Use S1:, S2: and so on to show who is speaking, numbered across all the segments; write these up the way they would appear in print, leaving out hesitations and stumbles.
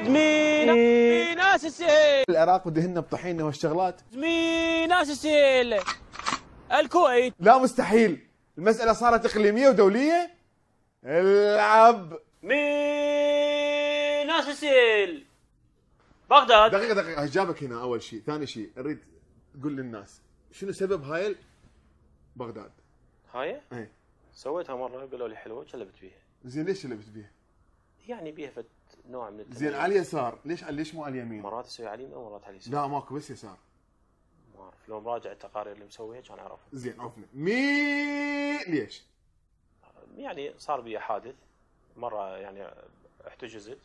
S1: مين ناس السيل.
S2: العراق بدهن بطحينه والشغلات.
S1: مين ناس السيل. الكويت.
S2: لا مستحيل، المسألة صارت إقليمية ودولية. العب.
S1: مين ناس السيل. بغداد.
S2: دقيقة جابك هنا أول شيء، ثاني شيء أريد تقول للناس شنو سبب هاي بغداد؟
S1: هاي؟
S2: ايه
S1: سويتها مرة قالوا لي حلوة شلبت بيها.
S2: زين ليش شلبت بيها؟
S1: يعني بيها فد نوع من التمييز.
S2: زين على اليسار، ليش مو على اليمين؟
S1: مرات اسوي على اليمين ومرات على اليسار.
S2: لا ماكو بس يسار.
S1: ما اعرف، لو مراجع التقارير اللي مسويها كان اعرف.
S2: زين عرفنا ليش؟
S1: يعني صار بي حادث مرة، يعني احتجزت،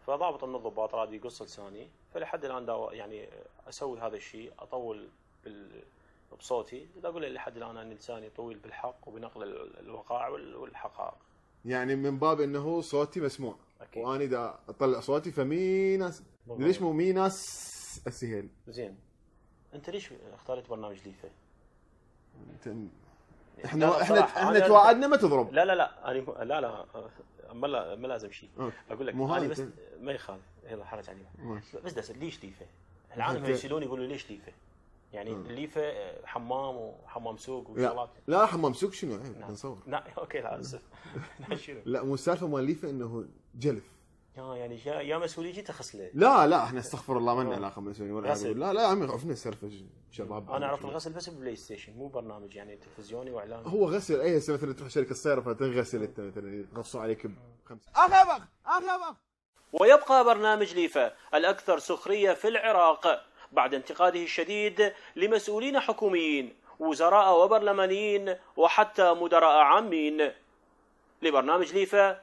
S1: فضابط من الضباط راد يقص لساني، فلحد الان يعني اسوي هذا الشيء، اطول بصوتي، اقول له لحد الان ان لساني طويل بالحق وبنقل الوقائع والحقائق.
S2: يعني من باب انه صوتي مسموع.
S1: أكيد.
S2: وانا اذا اطلع صوتي فمي ناس. ليش مو مي ناس السهيل؟
S1: زين انت ليش اخترت برنامج ليفا؟
S2: احنا توعدنا ما تضرب.
S1: لا انا ما لازم شيء. اقول لك انا بس ما يخالف، يلا حرج عليه. بس ليش ليفا؟ العالم يسالون يقولوا ليش ليفا؟ يعني الليفه حمام وحمام سوق وشغلات.
S2: لا حمام سوق شنو؟ نصور.
S1: لا اوكي لا اسف. شنو؟
S2: لا مو السالفه مال الليفه انه جلف.
S1: يعني يا مسؤوليتي تغسله.
S2: لا احنا استغفر الله، ما لنا علاقه بالمسؤولين ولا لا يا عمي عرفنا السالفه شباب.
S1: انا اعرف الغسل بس ببلاي ستيشن، مو برنامج يعني تلفزيوني واعلامي.
S2: هو غسل اي هسه مثلا تروح شركه السياره فتنغسل انت مثلا يقصوا عليك بخمسه. اخ
S1: ويبقى برنامج ليفا الاكثر سخريه في العراق بعد انتقاده الشديد لمسؤولين حكوميين، وزراء وبرلمانيين وحتى مدراء عامين. لبرنامج ليفا